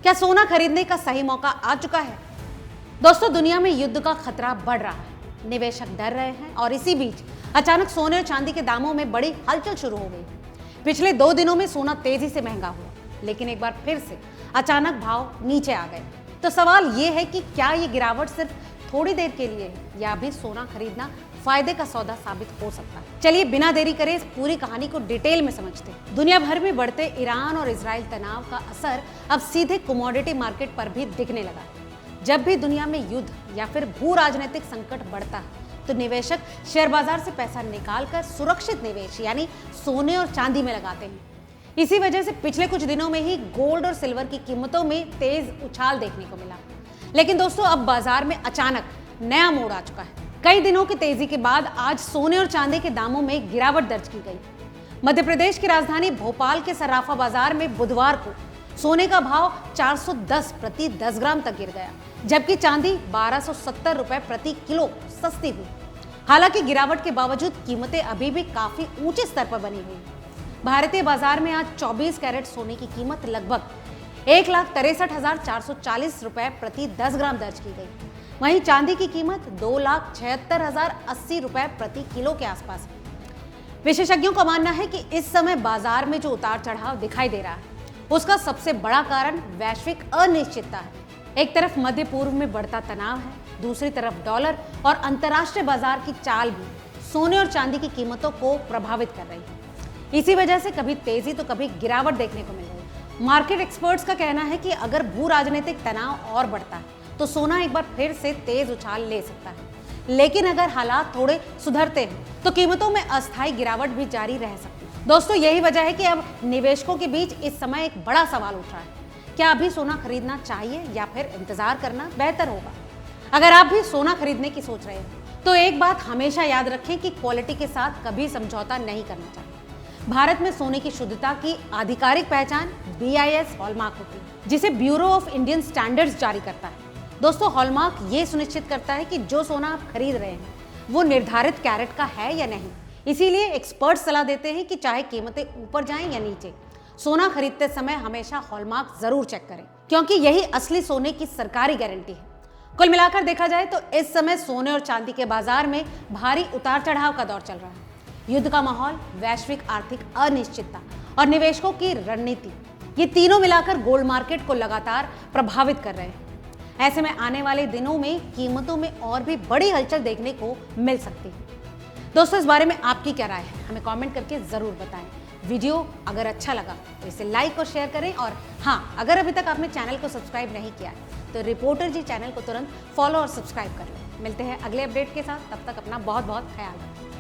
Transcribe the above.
क्या सोना खरीदने का सही मौका आ चुका है? दोस्तों, दुनिया में युद्ध का खतरा बढ़ रहा है, निवेशक डर रहे हैं और इसी बीच अचानक सोने और चांदी के दामों में बड़ी हलचल शुरू हो गई। पिछले 2 दिनों में सोना तेजी से महंगा हुआ, लेकिन एक बार फिर से अचानक भाव नीचे आ गए। तो सवाल ये है कि क्या ये गिरावट सिर्फ थोड़ी देर के लिए है या अभी सोना खरीदना फायदे का सौदा साबित हो सकता है। चलिए बिना देरी करे इस पूरी कहानी को डिटेल में समझते हैं। दुनिया भर में बढ़ते ईरान और इजराइल तनाव का असर अब सीधे कमोडिटी मार्केट पर भी दिखने लगा है। जब भी दुनिया में युद्ध या फिर भू राजनीतिक संकट बढ़ता है तो निवेशक शेयर बाजार से पैसा निकालकर सुरक्षित निवेश यानी सोने और चांदी में लगाते हैं। इसी वजह से पिछले कुछ दिनों में ही गोल्ड और सिल्वर की कीमतों में तेज उछाल देखने को मिला। लेकिन दोस्तों, अब बाजार में अचानक नया मोड़ आ चुका है। कई दिनों की तेजी के बाद आज सोने और चांदी के दामों में गिरावट दर्ज की गई। मध्य प्रदेश की राजधानी भोपाल के सराफा बाजार में बुधवार को सोने का भाव 410 प्रति 10 ग्राम तक गिर गया, जबकि चांदी 1270 रुपए प्रति किलो सस्ती हुई। हालांकि गिरावट के बावजूद कीमतें अभी भी काफी ऊंचे स्तर पर बनी हुई। भारतीय बाजार में आज 24 कैरेट सोने की कीमत लगभग 1,63,440 रुपए प्रति 10 ग्राम दर्ज की गई। वहीं चांदी की कीमत 2,76,080 रुपए प्रति किलो के आसपास है। विशेषज्ञों का मानना है कि इस समय बाजार में जो उतार चढ़ाव दिखाई दे रहा है उसका सबसे बड़ा कारण वैश्विक अनिश्चितता है। एक तरफ मध्य पूर्व में बढ़ता तनाव है, दूसरी तरफ डॉलर और अंतर्राष्ट्रीय बाजार की चाल भी सोने और चांदी की कीमतों को प्रभावित कर रही है। इसी वजह से कभी तेजी तो कभी गिरावट देखने को मिल रही है। मार्केट एक्सपर्ट्स का कहना है कि अगर भू राजनीतिक तनाव और बढ़ता है तो सोना एक बार फिर से तेज उछाल ले सकता है, लेकिन अगर हालात थोड़े सुधरते हैं तो कीमतों में अस्थायी गिरावट भी जारी रह सकती है। दोस्तों, यही वजह है कि अब निवेशकों के बीच इस समय एक बड़ा सवाल उठ रहा है, क्या अभी सोना खरीदना चाहिए या फिर इंतजार करना बेहतर होगा। अगर आप भी सोना खरीदने की सोच रहे हैं तो एक बात हमेशा याद रखें कि क्वालिटी के साथ कभी समझौता नहीं करना चाहिए। भारत में सोने की शुद्धता की आधिकारिक पहचान BIS हॉलमार्क होती है, जिसे ब्यूरो ऑफ इंडियन स्टैंडर्ड्स जारी करता है। दोस्तों, हॉलमार्क ये सुनिश्चित करता है कि जो सोना आप खरीद रहे हैं वो निर्धारित कैरेट का है या नहीं। इसीलिए एक्सपर्ट सलाह देते हैं कि चाहे कीमतें ऊपर जाएं या नीचे, सोना खरीदते समय हमेशा हॉलमार्क जरूर चेक करें, क्योंकि यही असली सोने की सरकारी गारंटी है। कुल मिलाकर देखा जाए तो इस समय सोने और चांदी के बाजार में भारी उतार चढ़ाव का दौर चल रहा है। युद्ध का माहौल, वैश्विक आर्थिक अनिश्चितता और निवेशकों की रणनीति, ये तीनों मिलाकर गोल्ड मार्केट को लगातार प्रभावित कर रहे हैं। ऐसे में आने वाले दिनों में कीमतों में और भी बड़ी हलचल देखने को मिल सकती है। दोस्तों, इस बारे में आपकी क्या राय है, हमें कमेंट करके जरूर बताएं। वीडियो अगर अच्छा लगा तो इसे लाइक और शेयर करें, और हाँ, अगर अभी तक आपने चैनल को सब्सक्राइब नहीं किया है तो रिपोर्टर जी चैनल को तुरंत फॉलो और सब्सक्राइब कर लें। मिलते हैं अगले अपडेट के साथ, तब तक अपना बहुत बहुत ख्याल रखें।